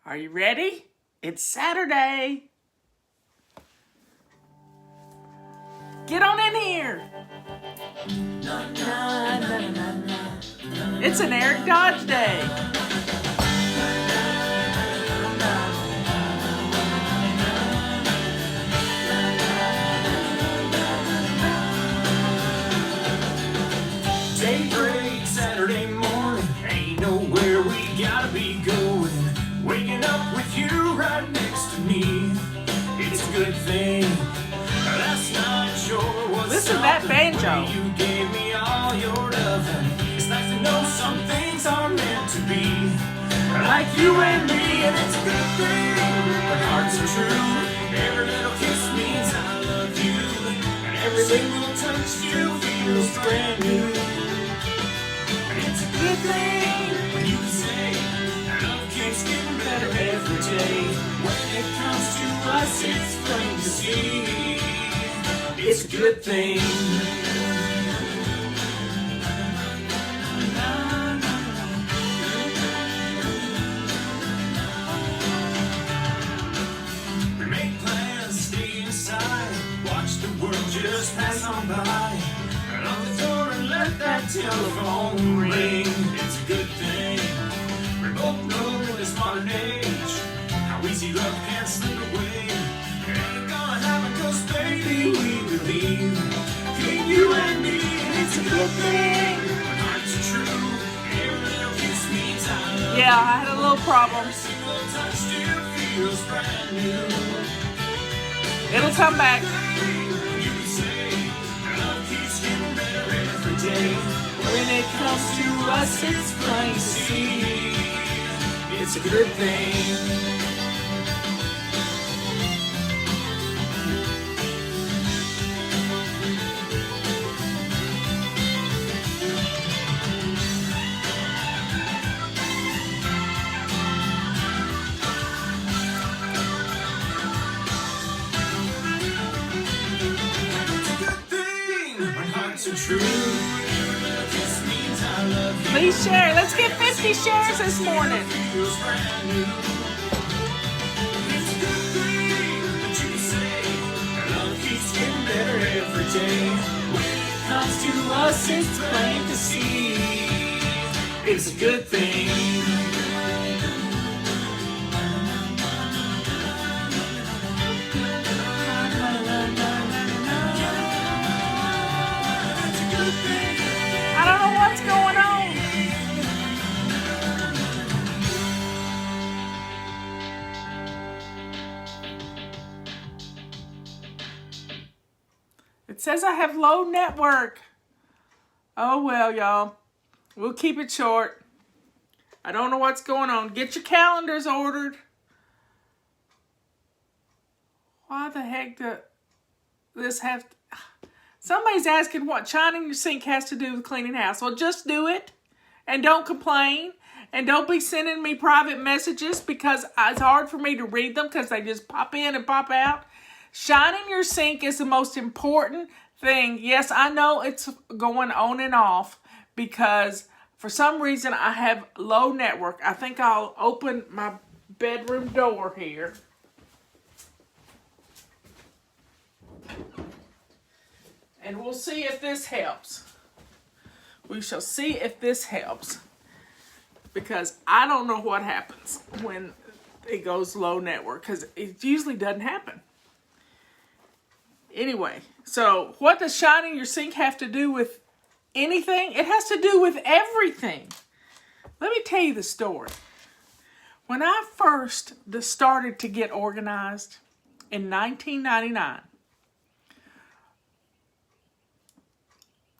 Are you ready? It's Saturday. Get on in here. It's an Eric Dodge day. Daybreak Saturday morning, ain't nowhere we gotta be going. Waking up with you right next to me, it's a good thing. Last night sure was. Listen to that banjo. You gave me all your loving. It's nice to know some things are meant to be, like you and me, and it's a good thing. Our hearts are true. Every little kiss means I love you, and every single touch you feels brand new. It's a good thing when you say love keeps getting better every day. When it comes to us, it's plain to see. It's a good thing. We make plans, stay inside, watch the world just pass on by. And on the door and let that telephone ring. It's a good thing. We both know in this modern age how easy love can slip away. It ain't gonna happen 'cause baby we believe between you and me, and it's a good thing. When hearts are true, every little kiss means I love you. Yeah, I had a little problem. Every single touch still feels brand new. It'll come back. You say love keeps getting better every day. When it comes to us, it's plain to see. It's a good thing. True. Every little kiss means I love you. Please share. Let's get 50 shares this morning. Feels brand new. It's a good thing that you say love keeps getting better every day. When it comes to us, it's plain to see. It's a good thing. I don't know what's going on. It says I have low network. Oh well, y'all. We'll keep it short. I don't know what's going on. Get your calendars ordered. Why the heck does this have to... Somebody's asking what shining your sink has to do with cleaning house. Well, just do it and don't complain. And don't be sending me private messages because it's hard for me to read them because they just pop in and pop out. Shining your sink is the most important thing. Yes, I know it's going on and off because for some reason I have low network. I think I'll open my bedroom door here. And we'll see if this helps. We shall see if this helps. Because I don't know what happens when it goes low network. Because it usually doesn't happen. Anyway, so what does shining your sink have to do with anything? It has to do with everything. Let me tell you the story. When I first started to get organized in 1999,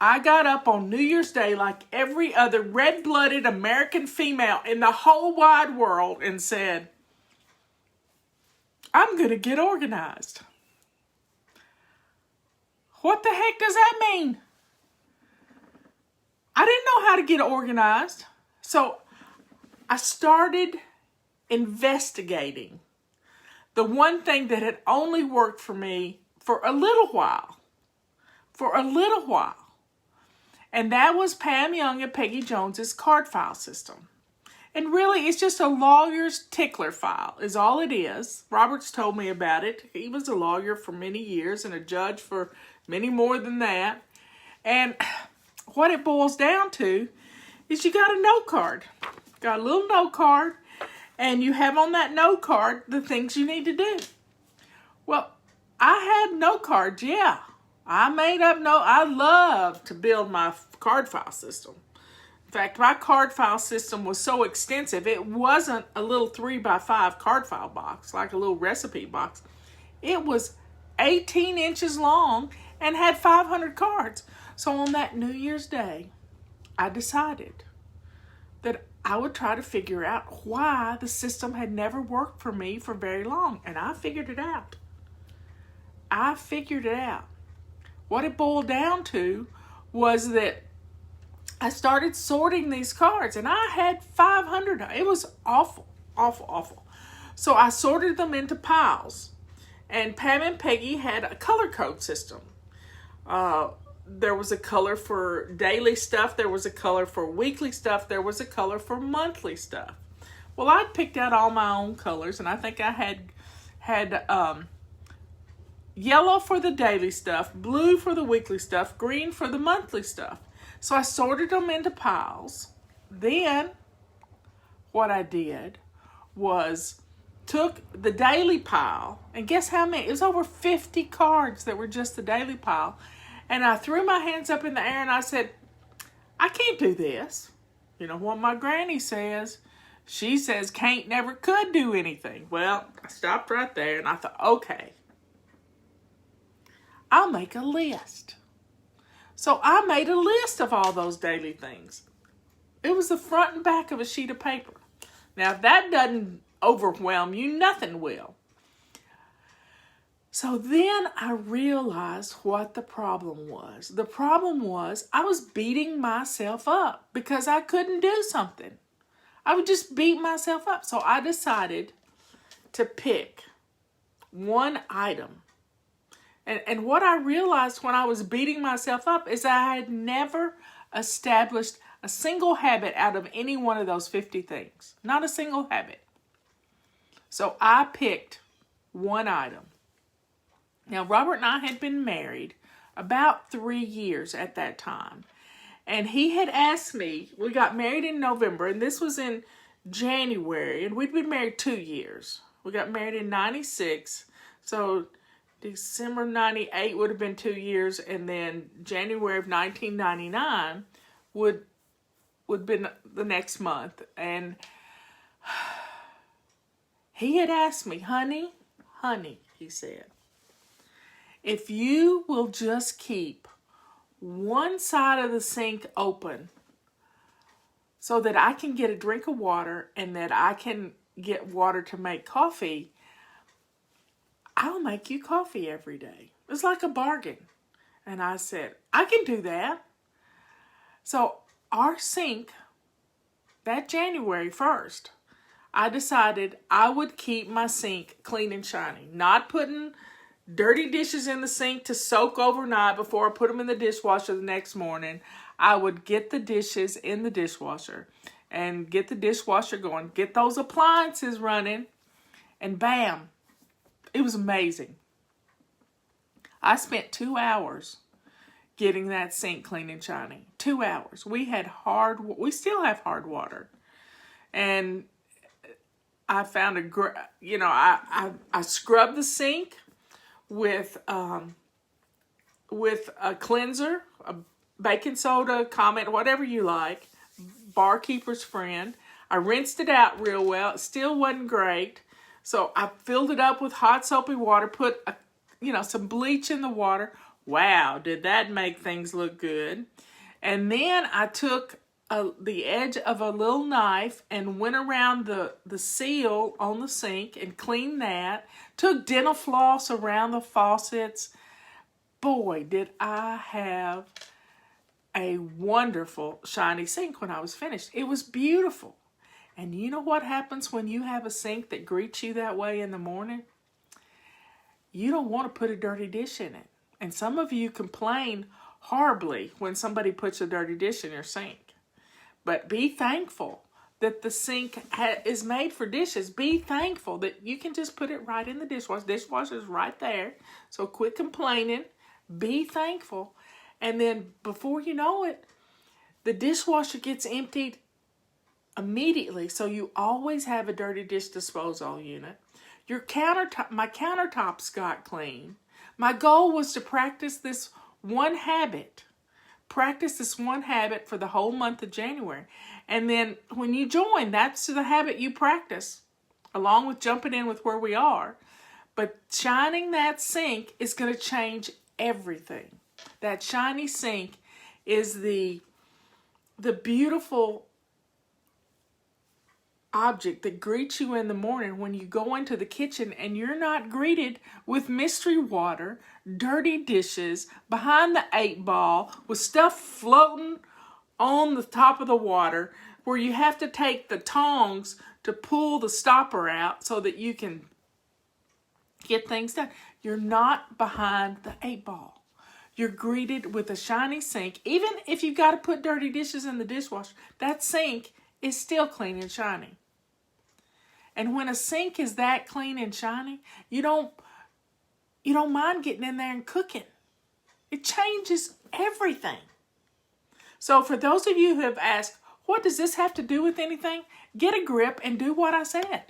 I got up on New Year's Day like every other red-blooded American female in the whole wide world and said, I'm going to get organized. What the heck does that mean? I didn't know how to get organized. So I started investigating the one thing that had only worked for me for a little while. And that was Pam Young and Peggy Jones's card file system. And really, it's just a lawyer's tickler file is all it is. Robert's told me about it. He was a lawyer for many years and a judge for many more than that. And what it boils down to is you got a note card. Got a little note card, and you have on that note card the things you need to do. Well, I had note cards, yeah. I love to build my card file system. In fact, my card file system was so extensive, it wasn't a little 3x5 card file box, like a little recipe box. It was 18 inches long and had 500 cards. So on that New Year's Day, I decided that I would try to figure out why the system had never worked for me for very long. And I figured it out. What it boiled down to was that I started sorting these cards, and I had 500. It was awful. So I sorted them into piles. And Pam and Peggy had a color code system. There was a color for daily stuff. There was a color for weekly stuff. There was a color for monthly stuff. Well, I'd picked out all my own colors, and I think I had yellow for the daily stuff, blue for the weekly stuff, green for the monthly stuff. So I sorted them into piles. Then what I did was took the daily pile, and guess how many? It was over 50 cards that were just the daily pile. And I threw my hands up in the air and I said, I can't do this. You know what my granny says? She says can't never could do anything. Well, I stopped right there and I thought, okay, I'll make a list. So I made a list of all those daily things. It was the front and back of a sheet of paper. Now, if that doesn't overwhelm you, nothing will. So then I realized what the problem was. The problem was I was beating myself up because I couldn't do something. I would just beat myself up. So I decided to pick one item. And what I realized when I was beating myself up is I had never established a single habit out of any one of those 50 things. Not a single habit. So I picked one item. Now, Robert and I had been married about 3 years at that time. And he had asked me, we got married in November, and this was in January, and we'd been married 2 years. We got married in 96, so December 98 would have been 2 years, and then January of 1999 would been the next month. And he had asked me, honey, he said, if you will just keep one side of the sink open so that I can get a drink of water and that I can get water to make coffee, I'll make you coffee every day. It's like a bargain. And I said, I can do that. So our sink, that January 1st, I decided I would keep my sink clean and shiny. Not putting dirty dishes in the sink to soak overnight before I put them in the dishwasher the next morning. I would get the dishes in the dishwasher and get the dishwasher going. Get those appliances running. And bam, it was amazing. I spent 2 hours getting that sink clean and shiny. 2 hours. We still have hard water. And I found I scrubbed the sink with a cleanser, a baking soda, Comet, whatever you like, Barkeeper's Friend. I rinsed it out real well. It still wasn't great. So I filled it up with hot soapy water, put some bleach in the water. Wow, did that make things look good. And then I took the edge of a little knife and went around the seal on the sink and cleaned that. Took dental floss around the faucets. Boy, did I have a wonderful shiny sink when I was finished. It was beautiful. And you know what happens when you have a sink that greets you that way in the morning? You don't want to put a dirty dish in it. And some of you complain horribly when somebody puts a dirty dish in your sink. But be thankful that the sink is made for dishes. Be thankful that you can just put it right in the dishwasher. Dishwasher's right there. So quit complaining. Be thankful. And then before you know it, the dishwasher gets emptied immediately. So you always have a dirty dish disposal unit. My countertops got clean. My goal was to practice this one habit. Practice this one habit for the whole month of January. And then when you join, that's the habit you practice, along with jumping in with where we are. But shining that sink is going to change everything. That shiny sink is the beautiful object that greets you in the morning when you go into the kitchen and you're not greeted with mystery water, dirty dishes, behind the 8-ball, with stuff floating on the top of the water, where you have to take the tongs to pull the stopper out so that you can get things done. You're not behind the 8-ball. You're greeted with a shiny sink. Even if you've got to put dirty dishes in the dishwasher, that sink is still clean and shiny. And when a sink is that clean and shiny, you don't mind getting in there and cooking. It changes everything. So for those of you who have asked, what does this have to do with anything? Get a grip and do what I said.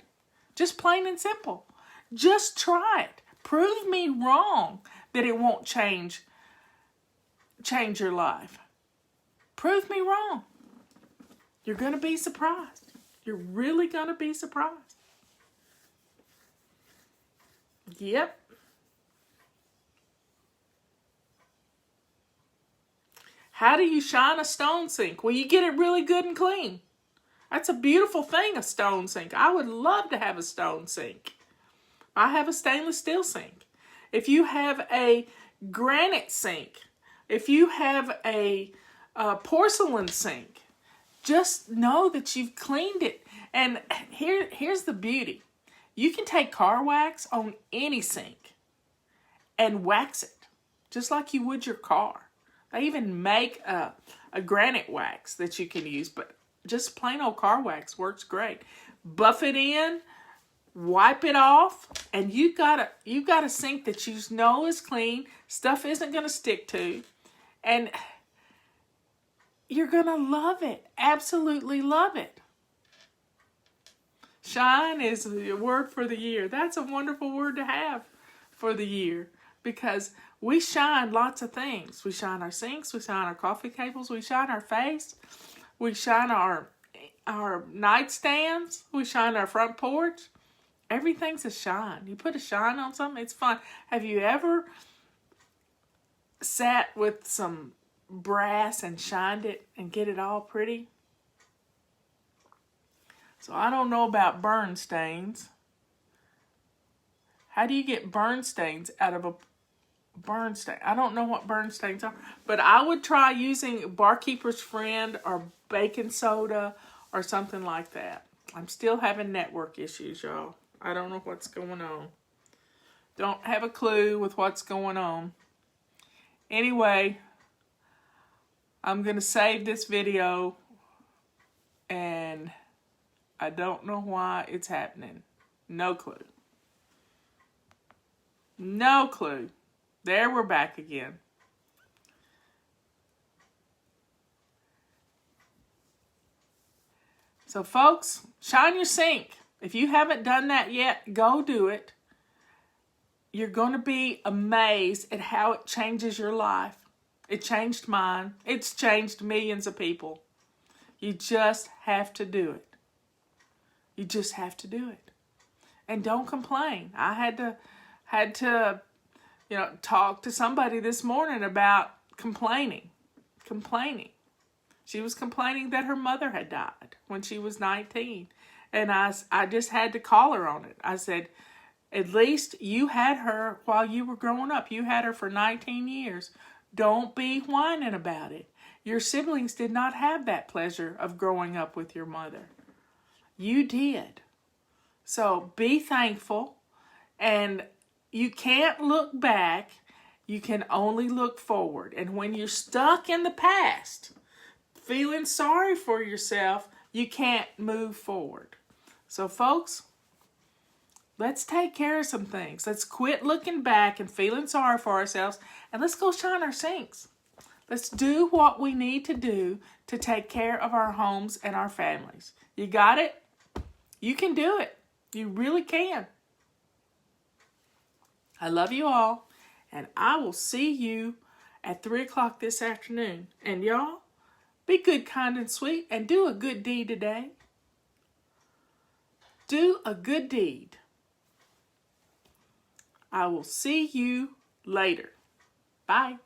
Just plain and simple. Just try it. Prove me wrong that it won't change your life. Prove me wrong. You're going to be surprised. You're really going to be surprised. Yep. How do you shine a stone sink? Well, you get it really good and clean. That's a beautiful thing, a stone sink. I would love to have a stone sink. I have a stainless steel sink. If you have a granite sink, if you have a porcelain sink, just know that you've cleaned it. And here's the beauty. You can take car wax on any sink and wax it, just like you would your car. They even make a granite wax that you can use, but just plain old car wax works great. Buff it in, wipe it off, and you got a sink that you know is clean, stuff isn't going to stick to, and you're going to love it. Absolutely love it. Shine is the word for the year. That's a wonderful word to have for the year, because we shine lots of things. We shine our sinks, we shine our coffee tables, we shine our face, we shine our nightstands, we shine our front porch. Everything's a shine. You put a shine on something, it's fun. Have you ever sat with some brass and shined it and get it all pretty? So I don't know about burn stains. How do you get burn stains out of a burn stain? I don't know what burn stains are, but I would try using Barkeeper's Friend or baking soda or something like that. I'm still having network issues, y'all. I don't know what's going on. Don't have a clue with what's going on. Anyway, I'm going to save this video, and I don't know why it's happening. No clue. No clue. There, we're back again. So folks, shine your sink. If you haven't done that yet, go do it. You're going to be amazed at how it changes your life. It changed mine. It's changed millions of people. You just have to do it. You just have to do it. And don't complain. I had to talk to somebody this morning about complaining. She was complaining that her mother had died when she was 19. And I just had to call her on it. I said, at least you had her while you were growing up. You had her for 19 years. Don't be whining about it. Your siblings did not have that pleasure of growing up with your mother. You did. So be thankful. And you can't look back. You can only look forward. And when you're stuck in the past, feeling sorry for yourself, you can't move forward. So folks, let's take care of some things. Let's quit looking back and feeling sorry for ourselves, and let's go shine our sinks. Let's do what we need to do to take care of our homes and our families. You got it? You can do it. You really can. I love you all, and I will see you at 3 o'clock this afternoon. And y'all, be good, kind, and sweet, and do a good deed today. Do a good deed. I will see you later. Bye.